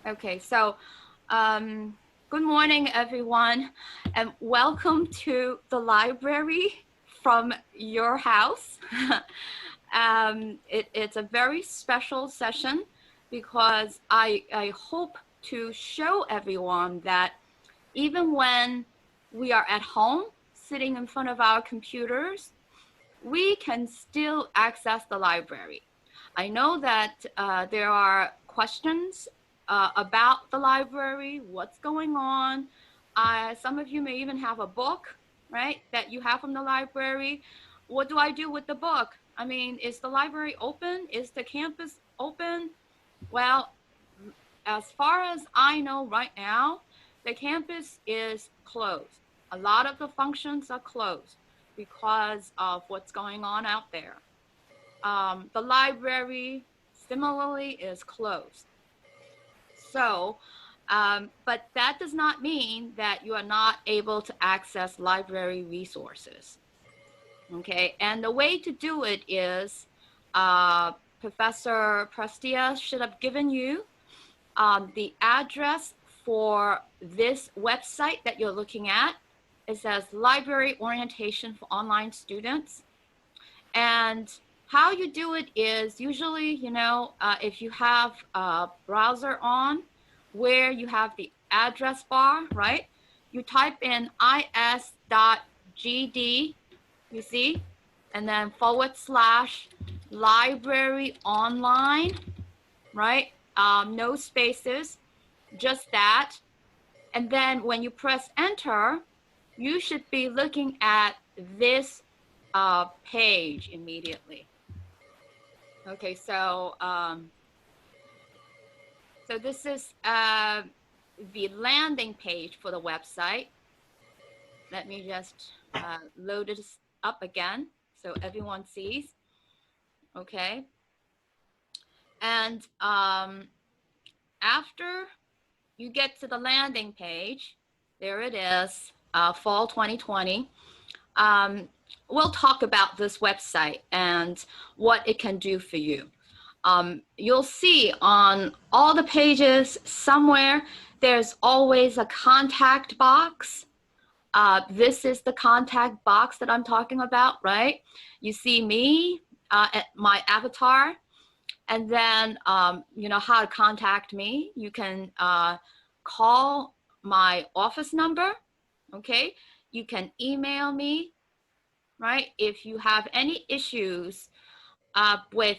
Okay, so good morning, everyone, and welcome to the library from your house. It's a very special session because I hope to show everyone that even when we are at home, sitting in front of our computers, we can still access the library. I know that there are questions about the library, what's going on. Some of you may even have a book, right, that you have from the library. What do I do with the book? I mean, is the library open? Is the campus open? Well, as far as I know right now, the campus is closed. A lot of the functions are closed because of what's going on out there. The library similarly is closed. So, but that does not mean that you are not able to access library resources. Okay, and the way to do it is Professor Prestia should have given you the address for this website that you're looking at. It says Library Orientation for Online Students. And how you do it is usually, if you have a browser on where you have the address bar, right? You type in is.gd, you see, and then / library online, right? No spaces, just that. And then when you press enter, you should be looking at this page immediately. Okay, so this is the landing page for the website. Let me just load it up again so everyone sees. Okay. And after you get to the landing page, there it is, fall 2020. We'll talk about this website and what it can do for you. You'll see on all the pages somewhere, there's always a contact box. This is the contact box that I'm talking about, right? You see me at my avatar, and then you know how to contact me. You can call my office number, okay? You can email me, right? If you have any issues with,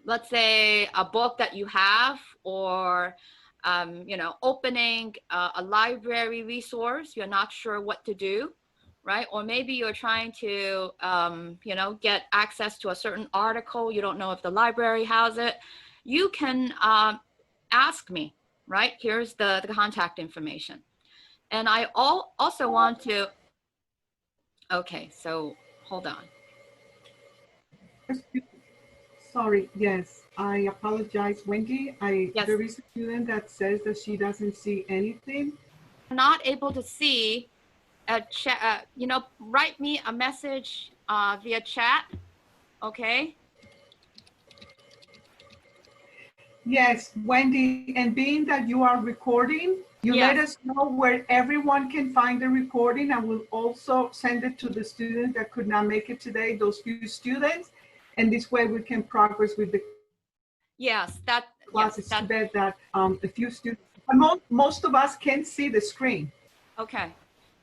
let's say, a book that you have, or opening a library resource, you're not sure what to do, right? Or maybe you're trying to get access to a certain article, you don't know if the library has it, you can ask me, right? Here's the contact information. And I also want to, okay, so hold on. Sorry, yes, I apologize, Wendy. Yes. There is a student that says that she doesn't see anything. Not able to see a chat, write me a message via chat, okay? Yes, Wendy, and being that you are recording, you Yes. let us know where everyone can find the recording. I will also send it to the students that could not make it today, those few students, and this way we can progress with the Yes, classes. Too bad that a few students, most of us can see the screen. Okay,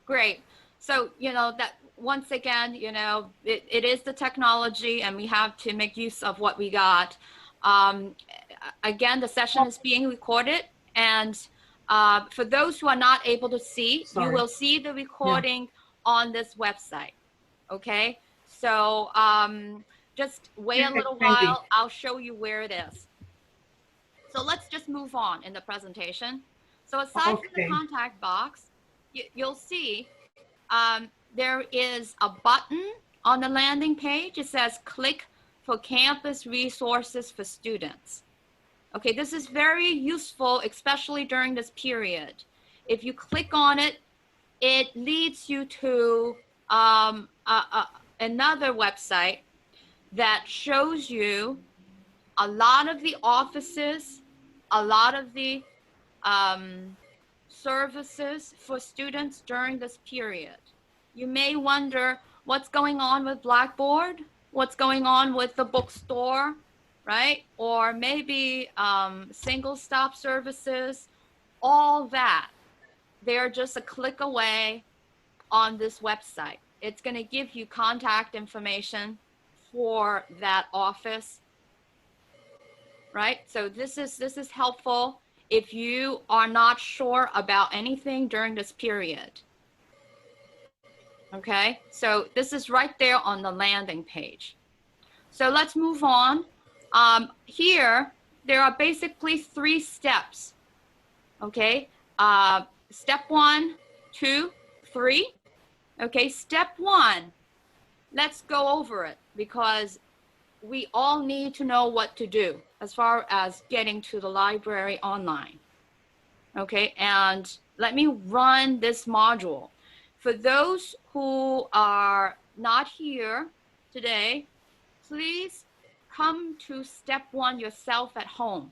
great. So, that once again, it is the technology, and we have to make use of what we got. Again, the session is being recorded, and for those who are not able to see, you will see the recording on this website, okay? So just wait a little while, I'll show you where it is. So let's just move on in the presentation. So aside from the contact box, you'll see there is a button on the landing page. It says click for campus resources for students. Okay, this is very useful, especially during this period. If you click on it, it leads you to another website that shows you a lot of the offices a lot of the services for students during this period. You may wonder what's going on with Blackboard, what's going on with the bookstore, right? Or maybe single stop services, all that. They're just a click away on this website. It's going to give you contact information for that office, right? So this is helpful if you are not sure about anything during this period. Okay, so this is right there on the landing page. So let's move on. Here, there are basically 3 steps. Okay, step 1, 2, 3. Okay, step 1, let's go over it because we all need to know what to do as far as getting to the library online. Okay, and let me run this module. For those who are not here today, please come to step 1 yourself at home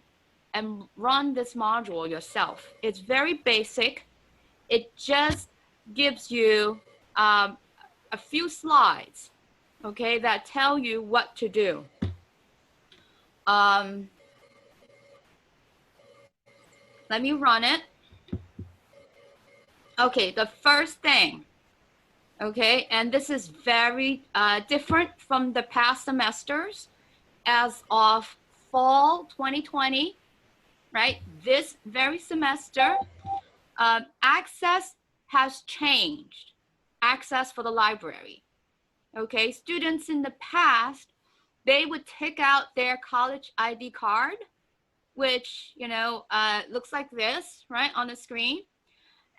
and run this module yourself. It's very basic. It just gives you a few slides, okay, that tell you what to do. Let me run it. Okay, the first thing, okay, and this is very different from the past semesters. As of fall 2020, right, this very semester, access has changed. Access for the library. Okay, students in the past, they would take out their college ID card, which, you know, looks like this, right, on the screen.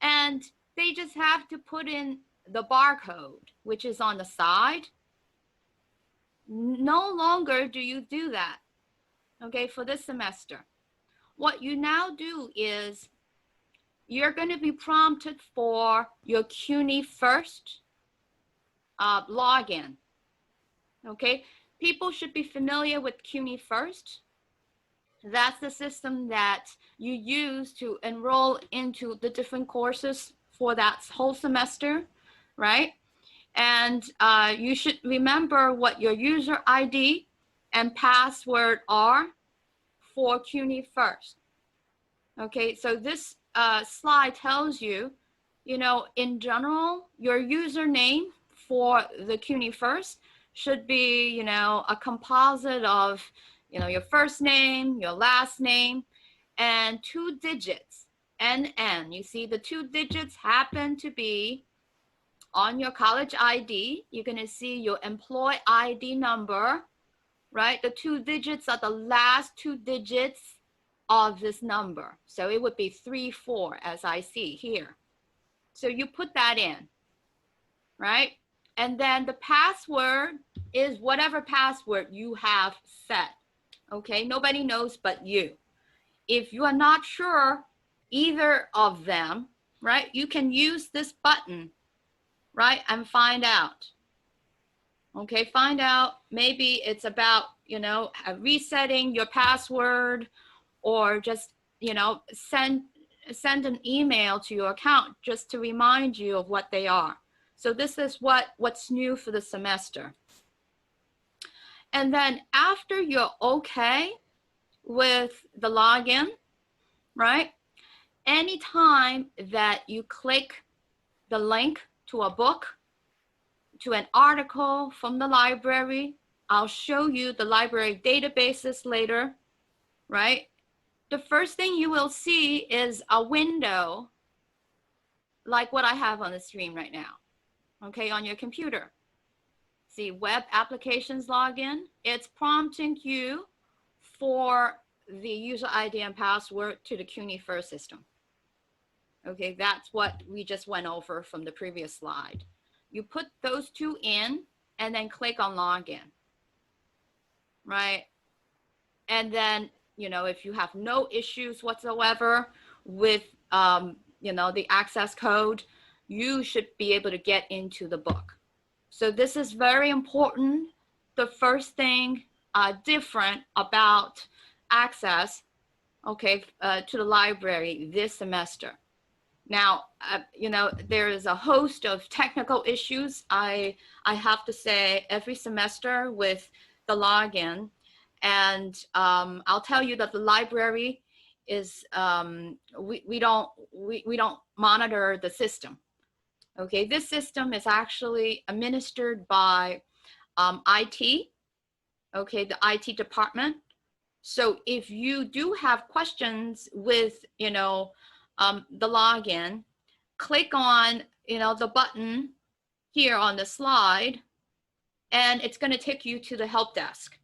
And they just have to put in the barcode, which is on the side. No longer do you do that, okay, for this semester. What you now do is you're going to be prompted for your CUNY First login, okay? People should be familiar with CUNY First. That's the system that you use to enroll into the different courses for that whole semester, right? And you should remember what your user ID and password are for CUNY First. Okay, so this slide tells you, you know, in general, your username for the CUNY First should be, you know, a composite of, you know, your first name, your last name, and 2 digits, NN. You see the 2 digits happen to be on your college ID. You're going to see your employee ID number, right? The 2 digits are the last 2 digits of this number. So it would be 34 as I see here. So you put that in, right? And then the password is whatever password you have set. Okay, nobody knows but you. If you are not sure either of them, right, you can use this button, right, and find out. Okay, find out, maybe it's about, you know, resetting your password, or just, you know, send an email to your account just to remind you of what they are. So this is what's new for the semester. And then after you're okay with the login, right? Anytime that you click the link to a book, to an article from the library, I'll show you the library databases later, right? The first thing you will see is a window like what I have on the screen right now, okay, on your computer. See, web applications login, it's prompting you for the user ID and password to the CUNY First system. Okay, that's what we just went over from the previous slide. You put those 2 in and then click on login, right? And then, you know, if you have no issues whatsoever with, you know, the access code, you should be able to get into the book. So this is very important. The first thing different about access, okay, to the library this semester. Now, you know, there is a host of technical issues, I have to say, every semester with the login. And I'll tell you that the library is, we don't monitor the system. Okay, this system is actually administered by IT, okay, the IT department. So if you do have questions with, you know, the login, click on, you know, the button here on the slide, and it's going to take you to the help desk.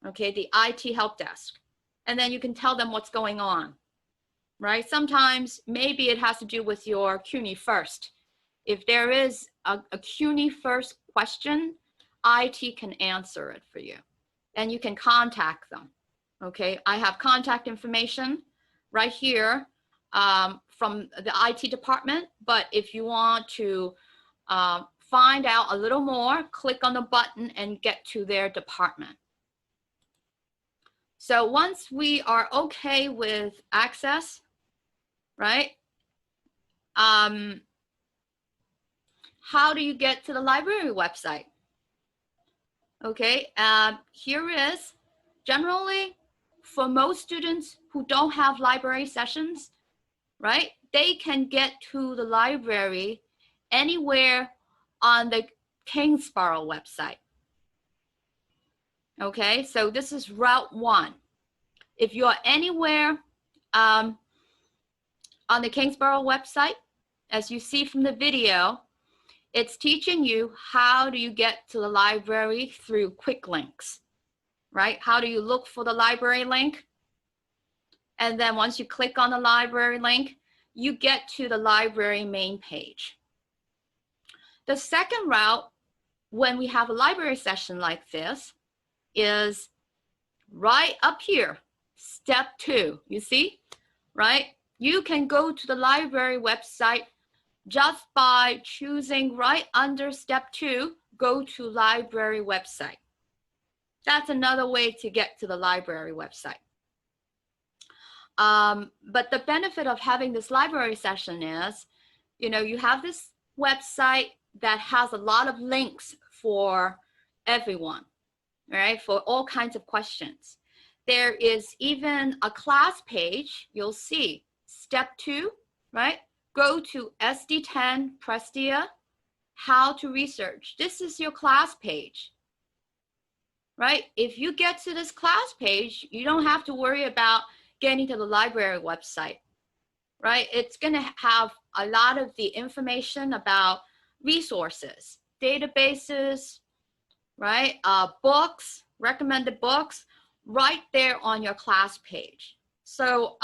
Okay, the IT help desk. And then you can tell them what's going on, right? Sometimes maybe it has to do with your CUNY first. If there is a CUNY first question, IT can answer it for you, and you can contact them. Okay, I have contact information right here from the IT department, but if you want to find out a little more, click on the button and get to their department. So once we are okay with access, right? How do you get to the library website? Okay, here is generally for most students who don't have library sessions, right? They can get to the library anywhere on the Kingsborough website. Okay, so this is Route 1. If you're anywhere on the Kingsborough website, as you see from the video, it's teaching you how do you get to the library through quick links, right? How do you look for the library link? And then once you click on the library link, you get to the library main page. The second route, when we have a library session like this, is right up here, step 2, you see, right? You can go to the library website just by choosing right under step 2, go to library website. That's another way to get to the library website. But the benefit of having this library session is, you know, you have this website that has a lot of links for everyone, right? For all kinds of questions. There is even a class page. You'll see step 2, right? Go to SD10 Prestia, how to research. This is your class page, right? If you get to this class page, you don't have to worry about getting to the library website, right? It's going to have a lot of the information about resources, databases, right? Books, recommended books, right there on your class page. So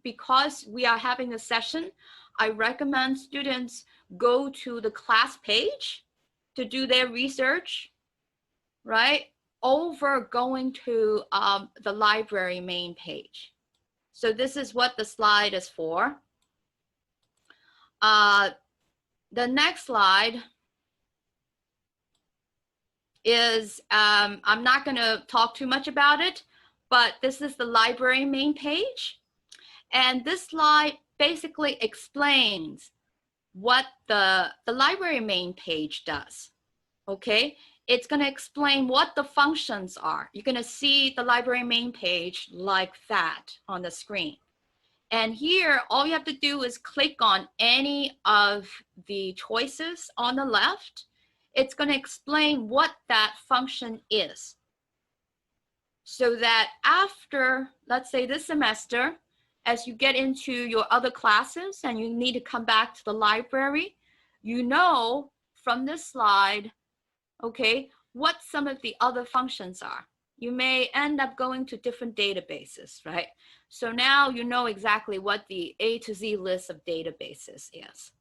because we are having a session, I recommend students go to the class page to do their research, right? Over going to the library main page. So this is what the slide is for. The next slide is, I'm not going to talk too much about it, but this is the library main page. And this slide basically explains what the library main page does, okay? It's going to explain what the functions are. You're going to see the library main page like that on the screen. And here, all you have to do is click on any of the choices on the left. It's going to explain what that function is. So that after, let's say this semester, as you get into your other classes and you need to come back to the library, you know from this slide, okay, what some of the other functions are. You may end up going to different databases, right? So now you know exactly what the A to Z list of databases is.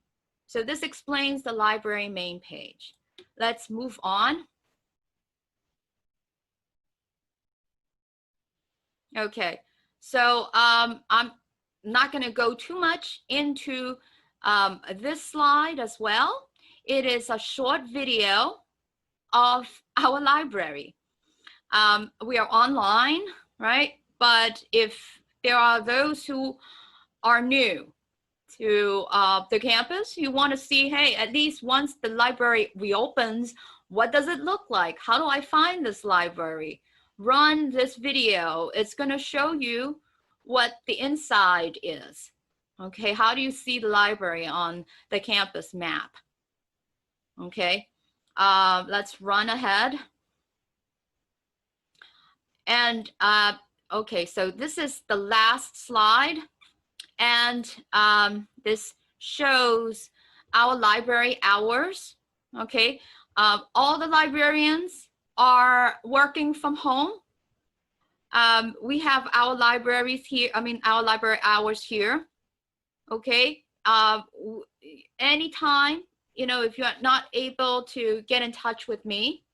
So this explains the library main page. Let's move on. Okay, so I'm not going to go too much into this slide as well. It is a short video of our library. We are online, right? But if there are those who are new to the campus. You want to see, hey, at least once the library reopens, what does it look like? How do I find this library? Run this video. It's going to show you what the inside is. Okay, how do you see the library on the campus map? Okay, let's run ahead. And okay, so this is the last slide. And this shows our library hours. Okay, all the librarians are working from home. We have our libraries here, our library hours here. Okay, anytime, if you're not able to get in touch with me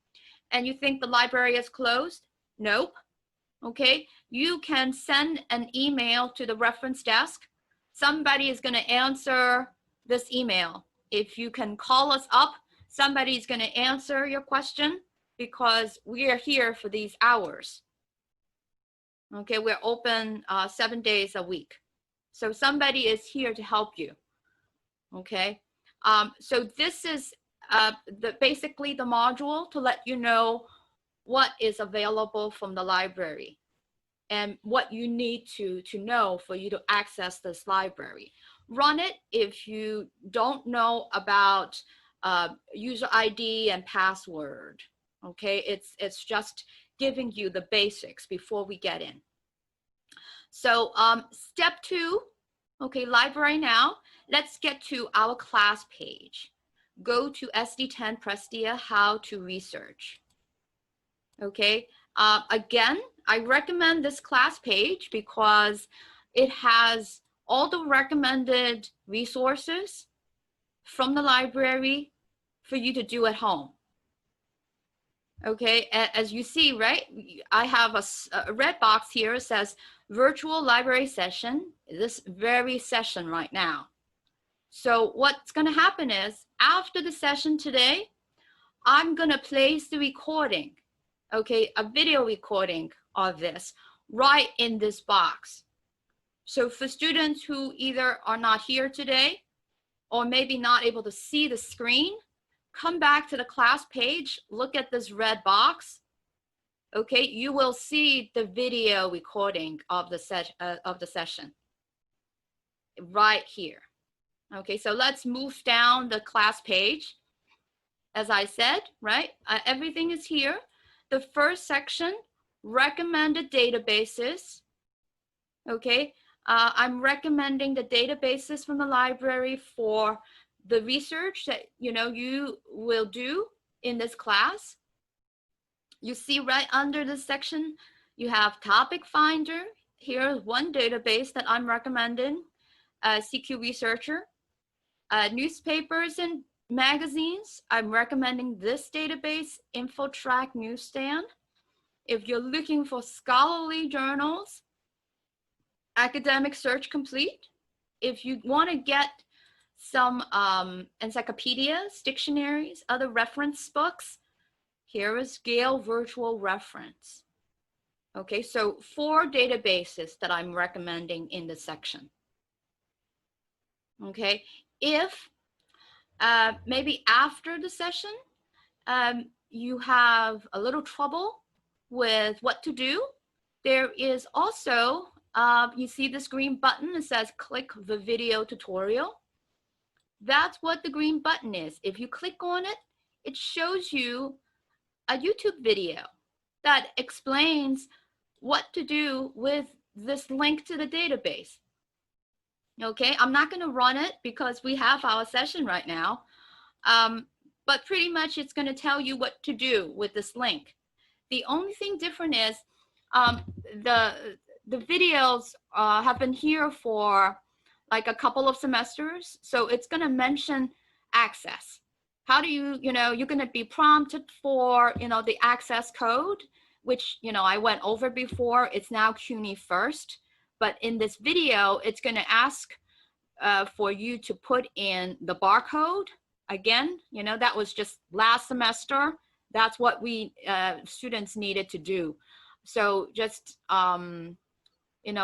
and you think the library is closed, nope. Okay, you can send an email to the reference desk. Somebody is going to answer this email. If you can call us up, somebody is going to answer your question because we are here for these hours. Okay, we're open 7 days a week. So somebody is here to help you. Okay, so this is basically the module to let you know what is available from the library and what you need to know for you to access this library. Run it if you don't know about user ID and password. Okay, it's just giving you the basics before we get in. So step 2, okay, library now. Let's get to our class page. Go to SD10 Prestia, how to research. Okay, again, I recommend this class page because it has all the recommended resources from the library for you to do at home. Okay, as you see, right, I have a red box here. It says virtual library session, this very session right now. So what's going to happen is after the session today, I'm going to place the recording, okay, a video recording of this right in this box. So for students who either are not here today or maybe not able to see the screen, come back to the class page, look at this red box. Okay, you will see the video recording of the session right here. Okay, so let's move down the class page. As I said, right, everything is here. The first section, recommended databases. Okay, I'm recommending the databases from the library for the research that you will do in this class. You see right under this section, you have topic finder. Here's one database that I'm recommending, CQ Researcher. Newspapers and magazines, I'm recommending this database, InfoTrack Newsstand. If you're looking for scholarly journals, Academic Search Complete. If you want to get some encyclopedias, dictionaries, other reference books, here is Gale Virtual Reference. Okay, so 4 databases that I'm recommending in this section. Okay, if maybe after the session, you have a little trouble with what to do, there is also, you see this green button, it says click the video tutorial. That's what the green button is. If you click on it, it shows you a YouTube video that explains what to do with this link to the database. Okay, I'm not going to run it because we have our session right now, but pretty much it's going to tell you what to do with this link. The only thing different is the videos have been here for like a couple of semesters, so it's going to mention access. How do you're going to be prompted for the access code, which I went over before. It's now CUNY first. But in this video, it's going to ask for you to put in the barcode. Again, that was just last semester. That's what we students needed to do. So just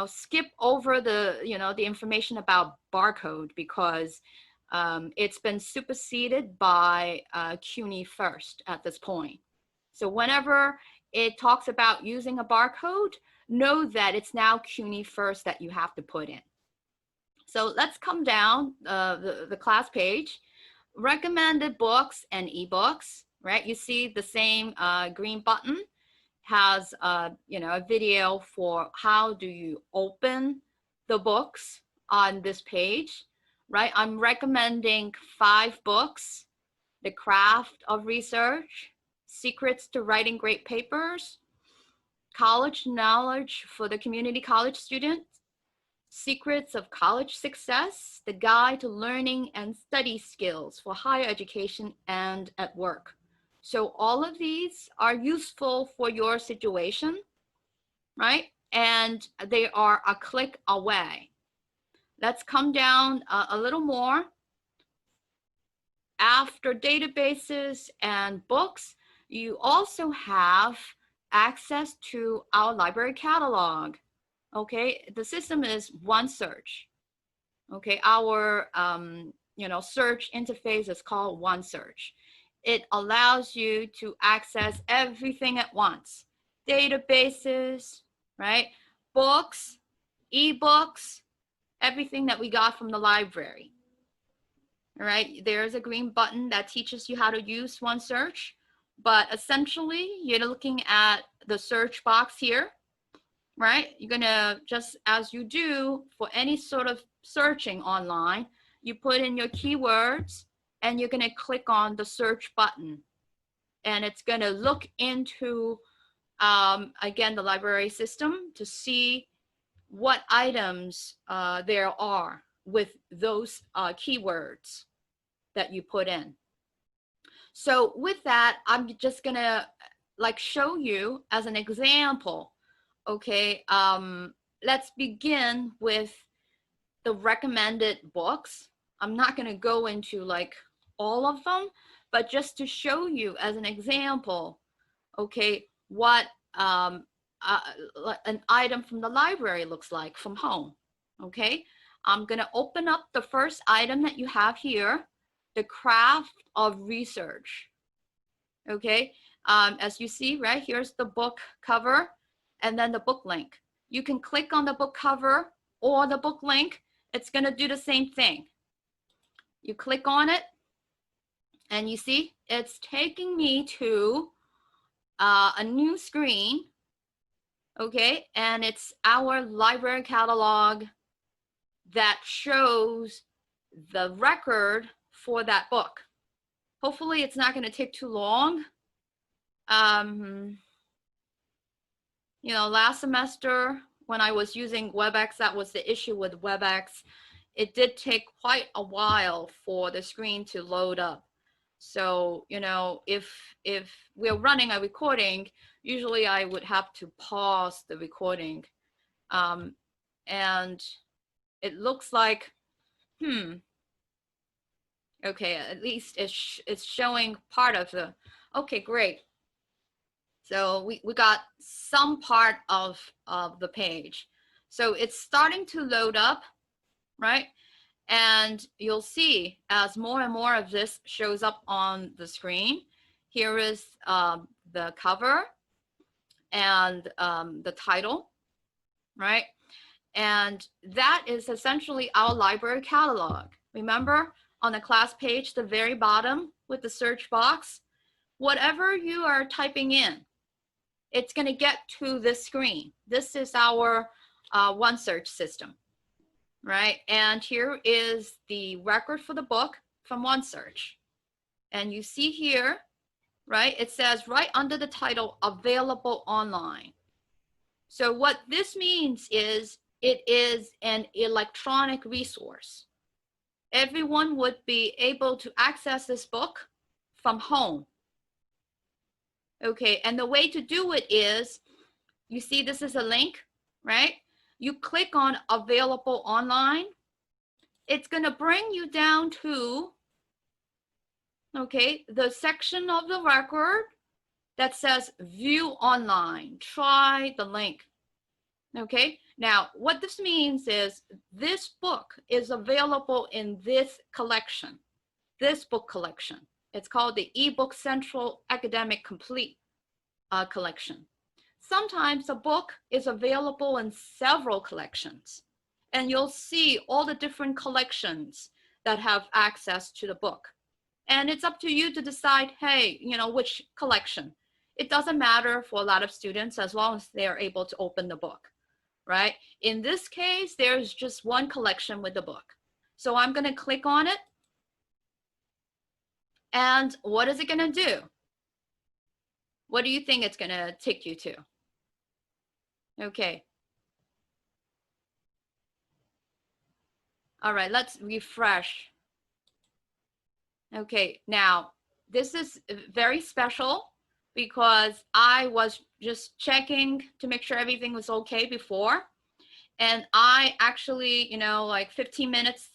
skip over the, the information about barcode because it's been superseded by CUNY first at this point. So whenever it talks about using a barcode, know that it's now CUNY first that you have to put in. So let's come down the class page. Recommended books and ebooks, right? You see the same green button has a video for how do you open the books on this page, right? I'm recommending 5 books: The Craft of Research, Secrets to Writing Great Papers, College Knowledge for the Community College Student, Secrets of College Success, The Guide to Learning and Study Skills for Higher Education and at Work. So all of these are useful for your situation, right? And they are a click away. Let's come down a little more. After databases and books, you also have access to our library catalog. Okay, the system is OneSearch. Okay, our search interface is called OneSearch. It allows you to access everything at once: databases, right? Books, ebooks, everything that we got from the library. All right, there's a green button that teaches you how to use OneSearch, but essentially you're looking at the search box here, right? You're gonna, just as you do for any sort of searching online, you put in your keywords and you're gonna click on the search button, and it's gonna look into, again, the library system to see what items there are with those keywords that you put in. So with that, I'm just gonna show you as an example. Okay, let's begin with the recommended books. I'm not going to go into all of them, but just to show you as an example, okay, what an item from the library looks like from home. Okay, I'm going to open up the first item that you have here, The Craft of Research. Okay, as you see, right, here's the book cover and then the book link. You can click on the book cover or the book link. It's going to do the same thing. You click on it and you see it's taking me to a new screen. Okay, and it's our library catalog that shows the record for that book. Hopefully it's not going to take too long. Last semester when I was using WebEx, that was the issue with WebEx. It did take quite a while for the screen to load up. So, if we're running a recording, usually I would have to pause the recording. And it looks like, okay, at least it's showing part of the, okay, great. So we got some part of the page. So it's starting to load up, right? And you'll see as more and more of this shows up on the screen, here is the cover and the title, right? And that is essentially our library catalog. Remember on the class page, the very bottom with the search box, whatever you are typing in, it's going to get to this screen. This is our OneSearch system, right? And here is the record for the book from OneSearch. And you see here, right, it says right under the title, available online. So what this means is it is an electronic resource. Everyone would be able to access this book from home. Okay, and the way to do it is, you see this is a link, right? You click on available online. It's going to bring you down to, okay, the section of the record that says view online. Try the link. Okay, Now, what this means is this book is available in this collection, this book collection. It's called the eBook Central Academic Complete collection. Sometimes a book is available in several collections, and you'll see all the different collections that have access to the book. And it's up to you to decide, hey, which collection. It doesn't matter for a lot of students as long as they're able to open the book, right? In this case, there's just one collection with the book. So I'm going to click on it. And what is it going to do? What do you think it's going to take you to? Okay. All right, let's refresh. Okay, now this is very special because I was just checking to make sure everything was okay before. And I actually, like 15 minutes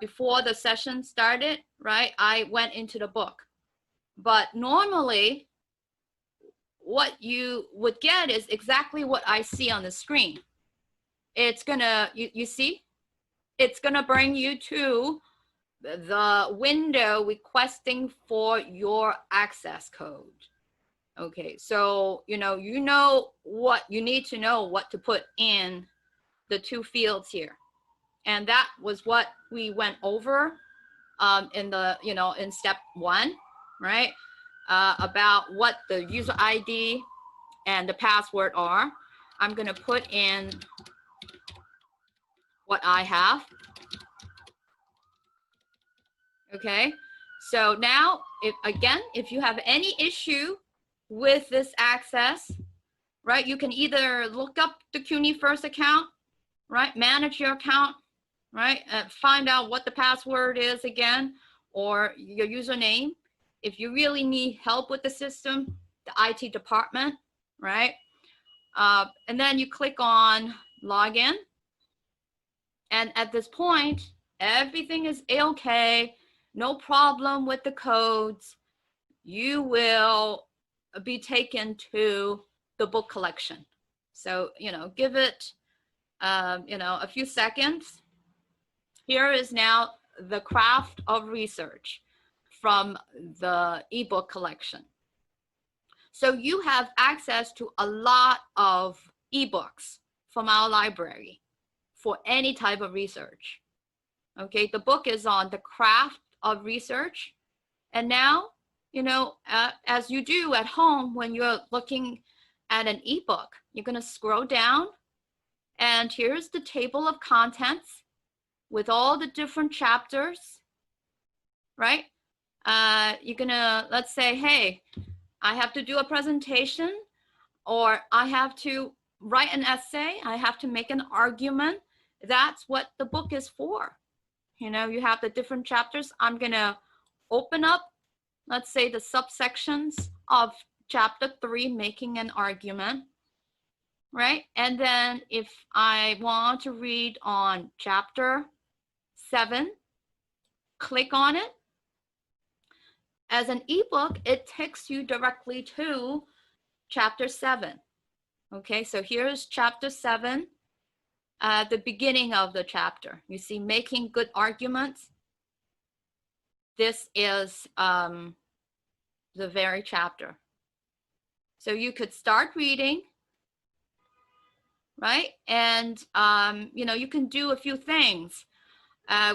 before the session started, right, I went into the book. But normally, what you would get is exactly what I see on the screen. It's gonna, you see? It's gonna bring you to the window requesting for your access code. Okay, so you know what you need to know, what to put in the two fields here. And that was what we went over in the, in step 1, right? About what the user ID and the password are. I'm gonna put in what I have. Okay, so now, if you have any issue with this access, right, you can either look up the CUNY First account, right, manage your account, right, find out what the password is again, or your username. If you really need help with the system, the IT department, right, and then you click on login, and at this point, everything is okay. No problem with the codes. You will be taken to the book collection. So, give it, a few seconds. Here is now the craft of research from the ebook collection. So you have access to a lot of ebooks from our library for any type of research. Okay, the book is on the craft of research. And now, as you do at home when you're looking at an ebook, you're going to scroll down, and here's the table of contents with all the different chapters, right? You're going to, let's say, hey, I have to do a presentation, or I have to write an essay, I have to make an argument. That's what the book is for. You have the different chapters. I'm going to open up, let's say, the subsections of chapter 3, making an argument, right? And then if I want to read on chapter 7, click on it. As an ebook, it takes you directly to chapter 7. Okay, so here's chapter 7. The beginning of the chapter. You see, making good arguments. This is the very chapter. So you could start reading, right? And, you can do a few things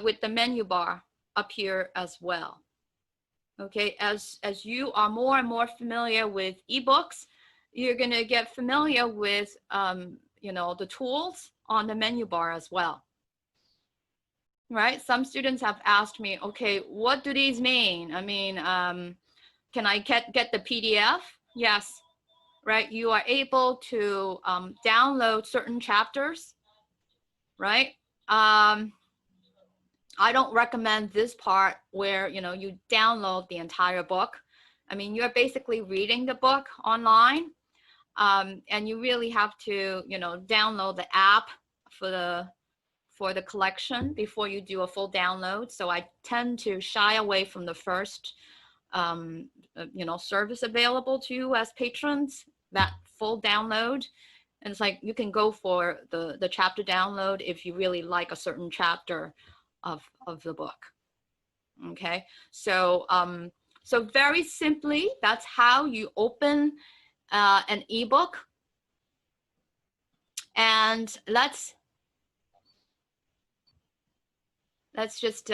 with the menu bar up here as well. Okay, as you are more and more familiar with ebooks, you're going to get familiar with, the tools on the menu bar as well, right? Some students have asked me, okay, what do these mean? I mean, can I get the PDF? Yes, right? You are able to download certain chapters, right? I don't recommend this part where, you download the entire book. I mean, you're basically reading the book online, and you really have to, download the app for the collection before you do a full download. So I tend to shy away from the first, service available to you as patrons, that full download. And it's like you can go for the chapter download if you really like a certain chapter of the book. Okay, so so very simply, that's how you open an ebook. And let's just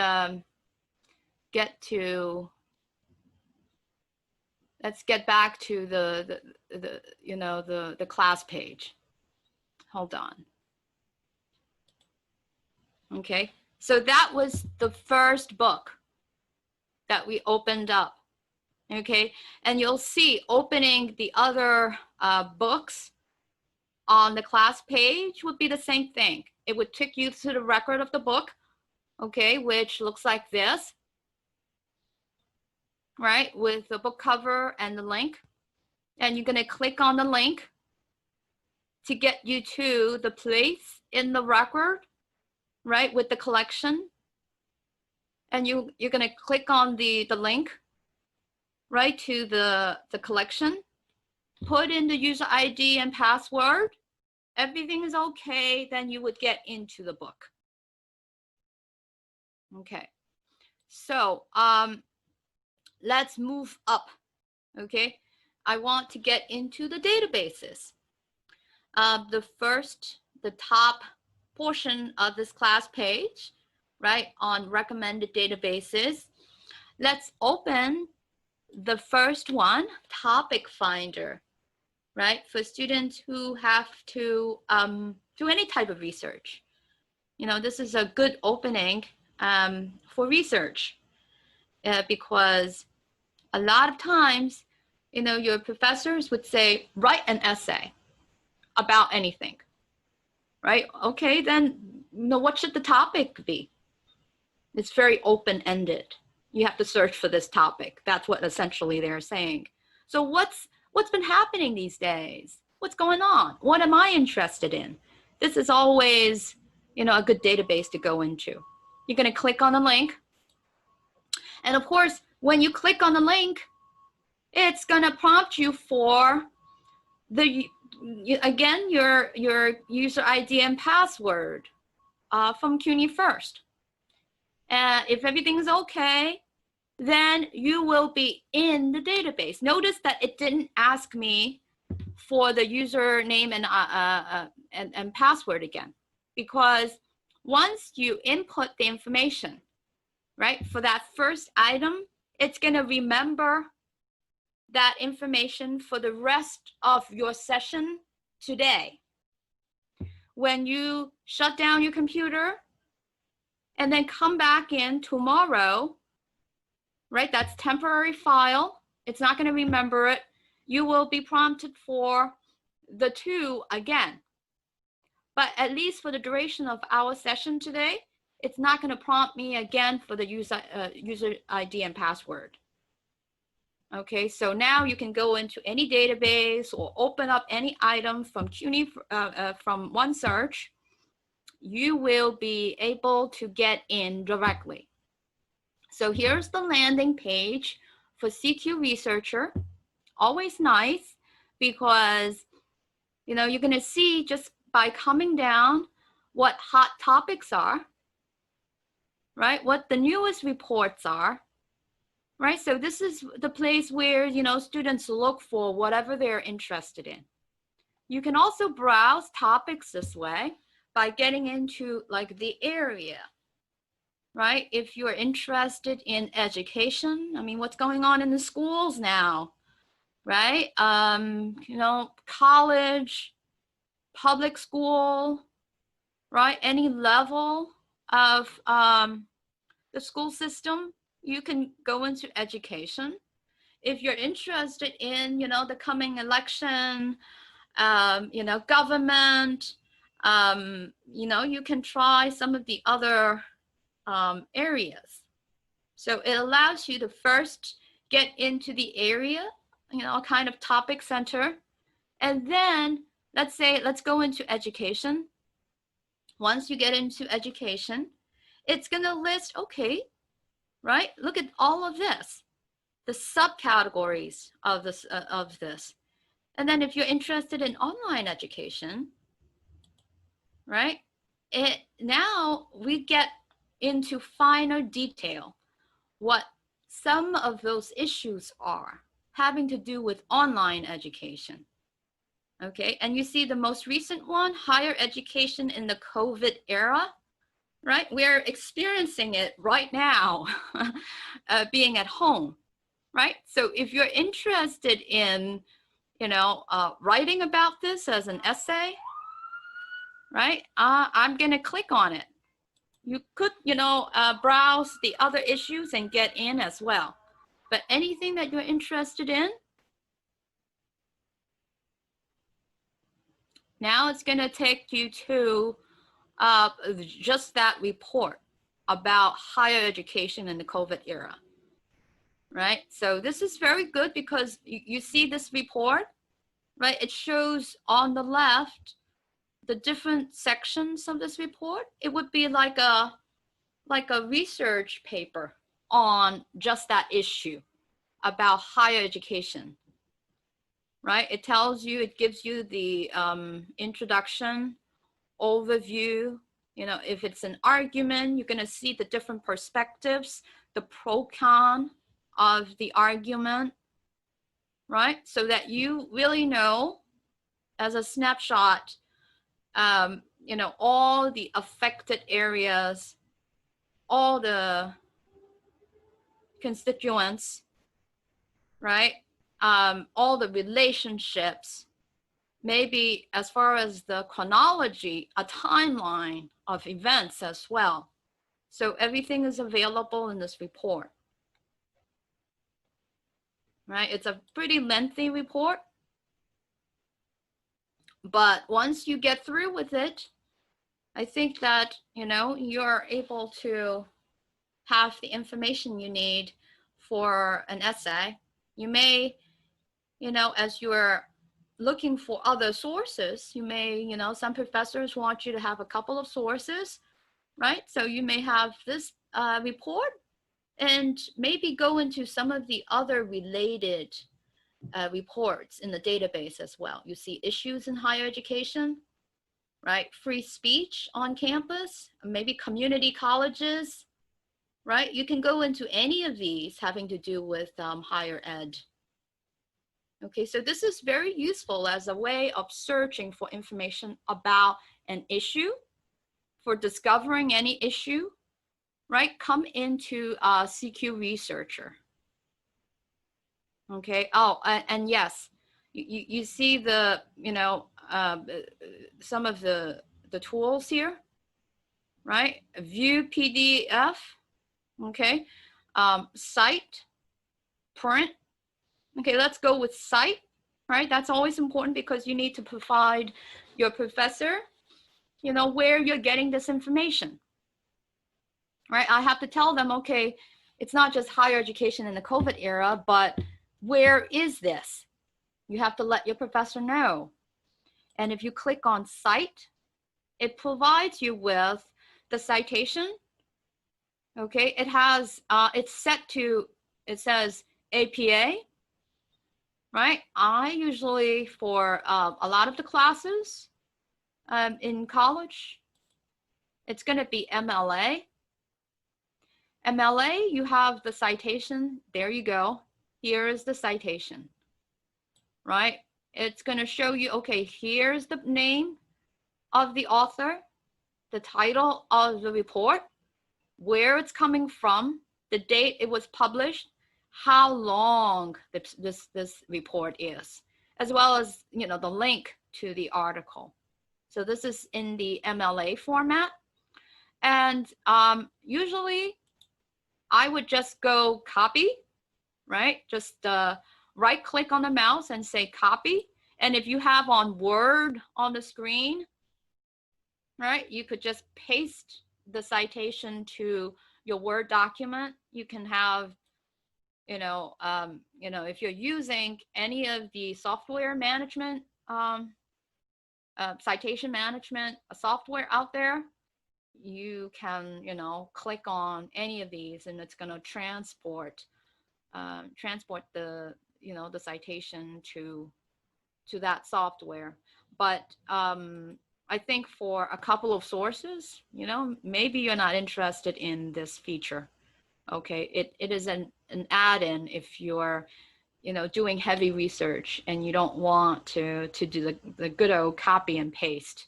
let's get back to the class page. Hold on. Okay, so that was the first book that we opened up. Okay, and you'll see opening the other books on the class page would be the same thing. It would take you to the record of the book, okay, which looks like this, right, with the book cover and the link. And you're going to click on the link to get you to the place in the record, right, with the collection. And you're going to click on the link, right, to the collection, put in the user ID and password. Everything is okay, then you would get into the book. Okay, so let's move up. Okay, I want to get into the databases. The top portion of this class page, right, on recommended databases. Let's open the first one, Topic Finder, right, for students who have to do any type of research. You know, this is a good opening for research because a lot of times, you know, your professors would say, write an essay about anything, right? Okay, then, you know, what should the topic be? It's very open-ended. You have to search for this topic. That's what essentially they're saying. So what's been happening these days? What's going on? What am I interested in? This is always, you know, a good database to go into. You're going to click on the link. And of course, when you click on the link, it's going to prompt you for again, your user ID and password from CUNY first. And if everything's okay, then you will be in the database. Notice that it didn't ask me for the username and password again, because once you input the information, right, for that first item, it's going to remember that information for the rest of your session today. When you shut down your computer and then come back in tomorrow, right, that's temporary file. It's not going to remember it. You will be prompted for the 2 again. But at least for the duration of our session today, it's not going to prompt me again for the user ID and password. Okay, so now you can go into any database or open up any item from CUNY, from OneSearch. You will be able to get in directly. So here's the landing page for CQ Researcher. Always nice because, you know, you're going to see just by coming down what hot topics are, right? What the newest reports are. Right, so this is the place where, you know, students look for whatever they're interested in. You can also browse topics this way by getting into like the area, right? If you're interested in education, I mean, what's going on in the schools now, right? You know, college, public school, right? Any level of the school system. You can go into education. If you're interested in, you know, the coming election, you know, government, you know, you can try some of the other areas. So it allows you to first get into the area, you know, kind of topic center. And then let's go into education. Once you get into education, it's going to list, okay, right? Look at all of this, the subcategories of this. And then if you're interested in online education, right, now we get into finer detail what some of those issues are having to do with online education. Okay, and you see the most recent one, higher education in the COVID era, right? We're experiencing it right now, being at home, right? So if you're interested in, writing about this as an essay, right? I'm gonna click on it. You could, browse the other issues and get in as well. But anything that you're interested in, now it's gonna take you to just that report about higher education in the COVID era, right? So this is very good because you see this report, right? It shows on the left the different sections of this report. It would be like a research paper on just that issue about higher education, right? It tells you, it gives you the introduction, overview. If it's an argument, you're going to see the different perspectives, the pro-con of the argument, right? So that you really know, as a snapshot, all the affected areas, all the constituents, right? All the relationships, maybe as far as the chronology, a timeline of events as well. So everything is available in this report, right? It's a pretty lengthy report, but once you get through with it, I think that, you're able to have the information you need for an essay. You may, as you're looking for other sources, you may, some professors want you to have a couple of sources, right? So you may have this report and maybe go into some of the other related reports in the database as well. You see issues in higher education, right? Free speech on campus, maybe community colleges, right? You can go into any of these having to do with higher ed. Okay, so this is very useful as a way of searching for information about an issue, for discovering any issue, right? Come into CQ Researcher. Okay, oh, and yes, you see the, some of the tools here, right? View PDF, okay, cite, print. Okay, let's go with cite, right? That's always important because you need to provide your professor, where you're getting this information, right? I have to tell them, okay, it's not just higher education in the COVID era, but where is this? You have to let your professor know. And if you click on cite, it provides you with the citation. Okay, it has, it's set to, it says APA, right? I usually, for a lot of the classes in college, it's going to be MLA. MLA, you have the citation. There you go. Here is the citation, right? It's going to show you, okay, here's the name of the author, the title of the report, where it's coming from, the date it was published, how long this report is, as well as, the link to the article. So this is in the MLA format. And usually I would just go copy, right? Just right click on the mouse and say copy. And if you have on Word on the screen, right, you could just paste the citation to your Word document. You can have, if you're using any of the software management, citation management software out there, you can, click on any of these and it's going to transport the, the citation to to that software. But I think for a couple of sources, you know, maybe you're not interested in this feature. Okay, it is an add-in if you're, you know, doing heavy research and you don't want to do the good old copy and paste.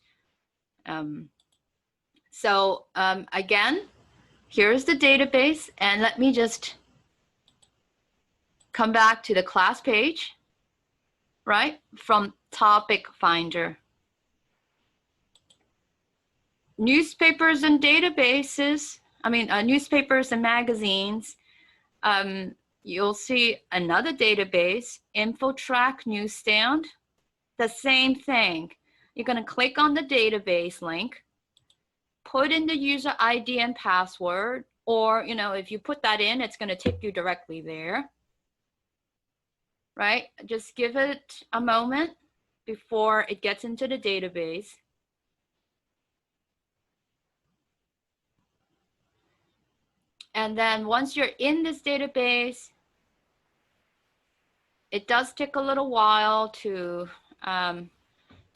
Again, here's the database, and let me just come back to the class page, right, from topic finder. Newspapers and databases, newspapers and magazines. You'll see another database, InfoTrack newsstand, the same thing. You're going to click on the database link, put in the user ID and password, or, you know, if you put that in, it's going to take you directly there, right? Just give it a moment before it gets into the database. And then once you're in this database, it does take a little while to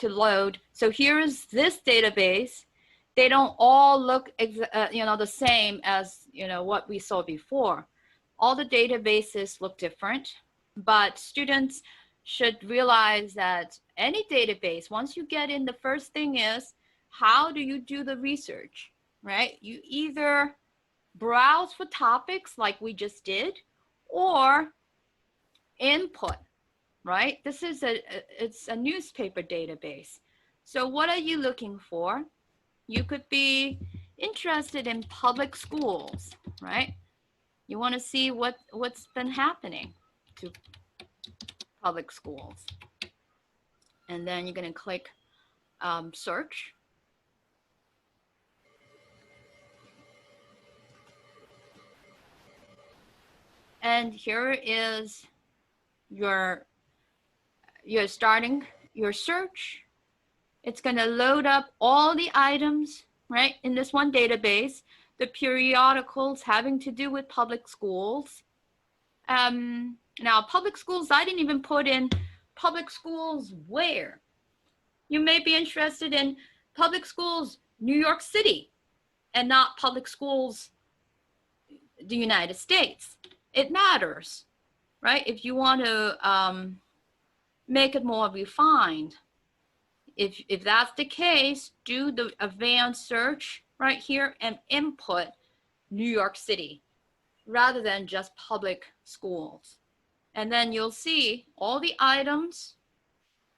load. So here is this database. They don't all look the same as, you know, what we saw before. All the databases look different, but students should realize that any database, once you get in, the first thing is, how do you do the research, right? You either browse for topics like we just did, or input, right? This is it's a newspaper database. So what are you looking for? You could be interested in public schools, right? You want to see what's been happening to public schools. And then you're going to click search. And here is you're starting your search. It's going to load up all the items, right, in this one database, the periodicals having to do with public schools. Now, public schools, I didn't even put in public schools where. You may be interested in public schools, New York City, and not public schools, the United States. It matters, right? If you want to make it more refined. If that's the case, do the advanced search right here and input New York City rather than just public schools. And then you'll see all the items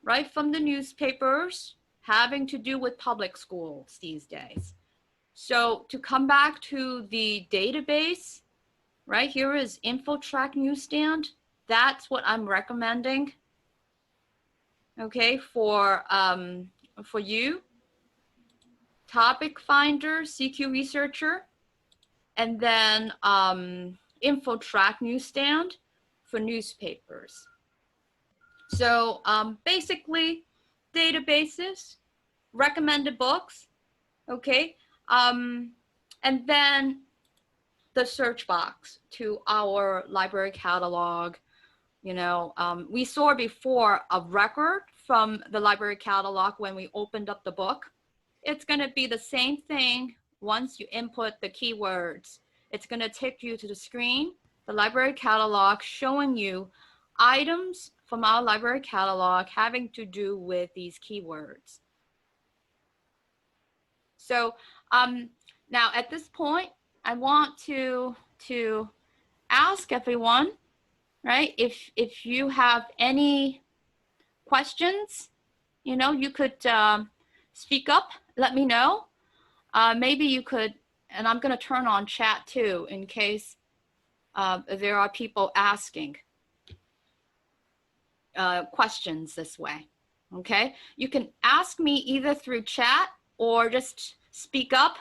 right from the newspapers having to do with public schools these days. So to come back to the database, right here is InfoTrack newsstand. That's what I'm recommending. Okay, for you, topic finder, CQ researcher, and then InfoTrack newsstand for newspapers. So basically, databases, recommended books, okay, and then the search box to our library catalog. You know, we saw before a record from the library catalog when we opened up the book. It's going to be the same thing once you input the keywords. It's going to take you to the screen, the library catalog, showing you items from our library catalog having to do with these keywords. So now at this point, I want to ask everyone, right? If you have any questions, you know, you could speak up, let me know. Maybe you could, and I'm going to turn on chat too in case there are people asking questions this way. Okay, you can ask me either through chat or just speak up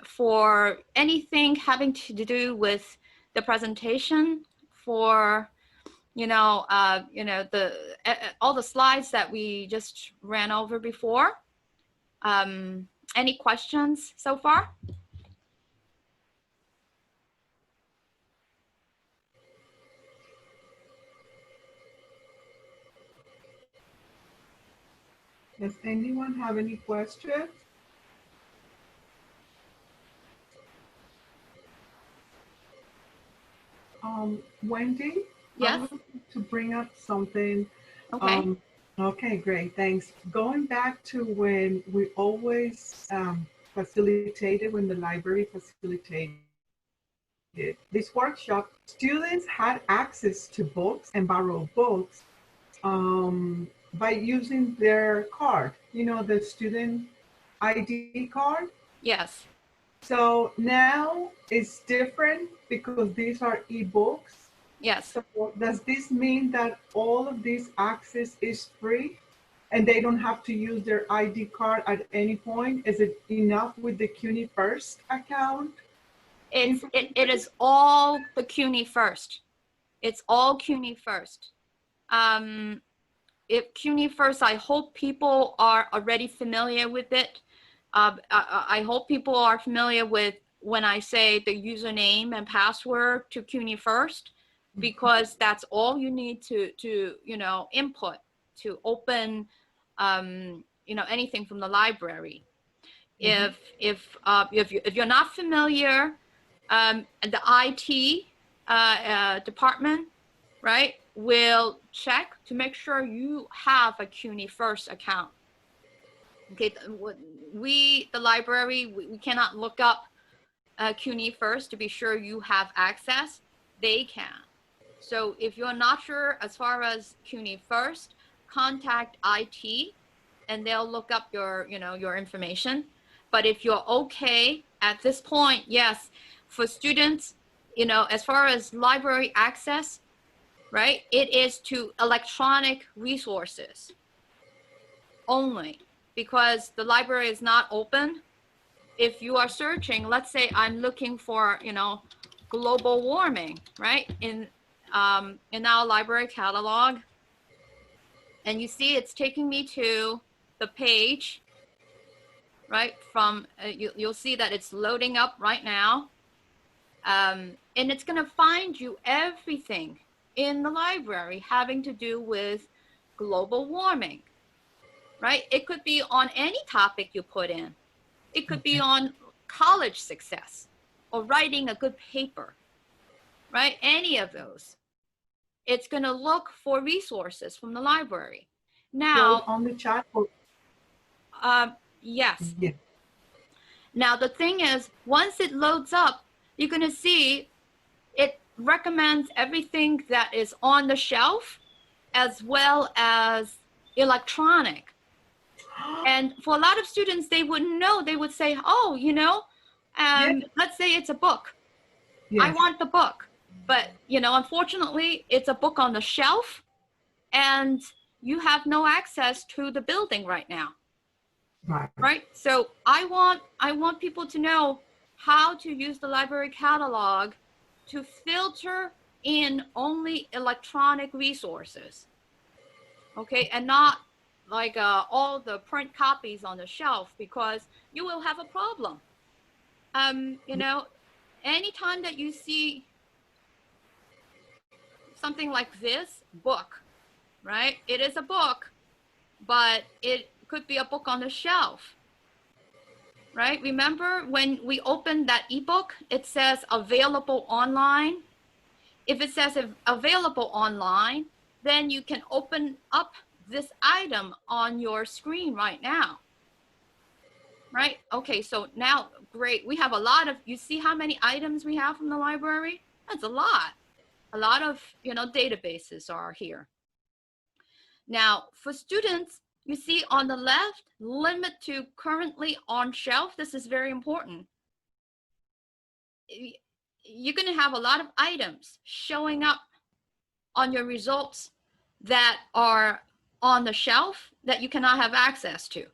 for anything having to do with the presentation, for all the slides that we just ran over before. Any questions so far? Does anyone have any questions? Wendy, I Yes. would like to bring up something. Okay. Um, okay, great, thanks. Going back to when we always facilitated, when the library facilitated this workshop, students had access to books and borrow books by using their card, the student ID card. Yes. So now it's different because these are ebooks. Yes. So does this mean that all of this access is free and they don't have to use their ID card at any point? Is it enough with the CUNY First account? It is all the CUNY First. It's all CUNY First. If CUNY First, I hope people are already familiar with it. I hope people are familiar with when I say the username and password to CUNY First, because that's all you need to input to open anything from the library. Mhm. If you're not familiar, the IT department, right, will check to make sure you have a CUNY First account. Okay, the library, we cannot look up CUNY First to be sure you have access. They can. So if you're not sure as far as CUNY First, contact IT and they'll look up your information. But if you're okay at this point, yes, for students, as far as library access, right, it is to electronic resources only, because the library is not open. If you are searching, let's say I'm looking for, global warming, right, in our library catalog, and you see it's taking me to the page, right, from, you'll see that it's loading up right now, and it's going to find you everything in the library having to do with global warming, right? It could be on any topic you put in. It could be on college success or writing a good paper, right? Any of those. It's going to look for resources from the library. Load Now, on the chat. yes. Yeah. Now, the thing is, once it loads up, you're going to see it recommends everything that is on the shelf as well as electronic. And for a lot of students, they wouldn't know. They would say, oh, Yes. let's say it's a book. I Yes. want the book. But, unfortunately, it's a book on the shelf and you have no access to the building right now. Right. Right? So I want people to know how to use the library catalog to filter in only electronic resources. Okay, and not like all the print copies on the shelf, because you will have a problem. Anytime that you see something like this book, right? It is a book, but it could be a book on the shelf, right? Remember when we opened that ebook, it says available online. If it says available online, then you can open up this item on your screen right now. Right? Okay, so now, great. We have a lot of, you see how many items we have from the library? That's a lot. A lot of, databases are here. Now, for students, you see on the left, limit to currently on shelf. This is very important. You're going to have a lot of items showing up on your results that are on the shelf that you cannot have access to.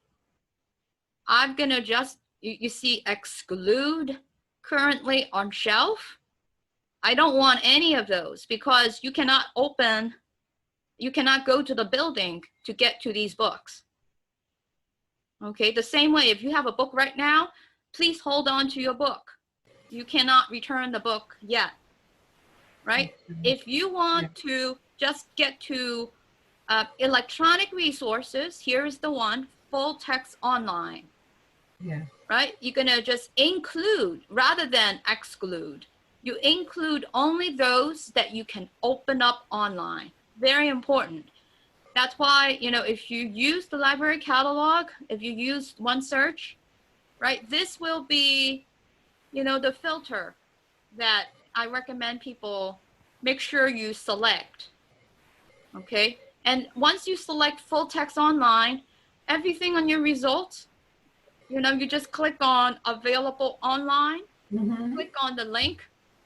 I'm going to just, you see exclude currently on shelf. I don't want any of those because you cannot go to the building to get to these books. Okay, the same way, if you have a book right now, please hold on to your book. You cannot return the book yet, right? If you want to just get to electronic resources, here's the one, full text online, Yeah. right? You're going to just include rather than exclude. You include only those that you can open up online. Very important. That's why, you know, if you use the library catalog, if you use OneSearch, right, this will be, you know, the filter that I recommend people make sure you select. Okay. And once you select full text online, everything on your results, you know, you just click on available online, Mm-hmm. click on the link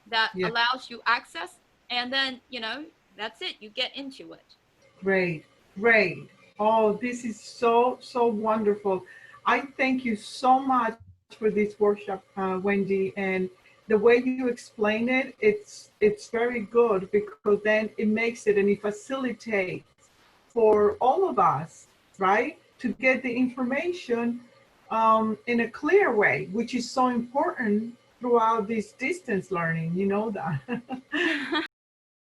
that Yeah. allows you access, and then, you know, that's it. You get into it. Great. Great. Oh, this is so, so wonderful. I thank you so much for this workshop, Wendy. And the way you explain it, it's very good because then it makes it and it facilitates for all of us, right, to get the information in a clear way, which is so important throughout this distance learning. You know that.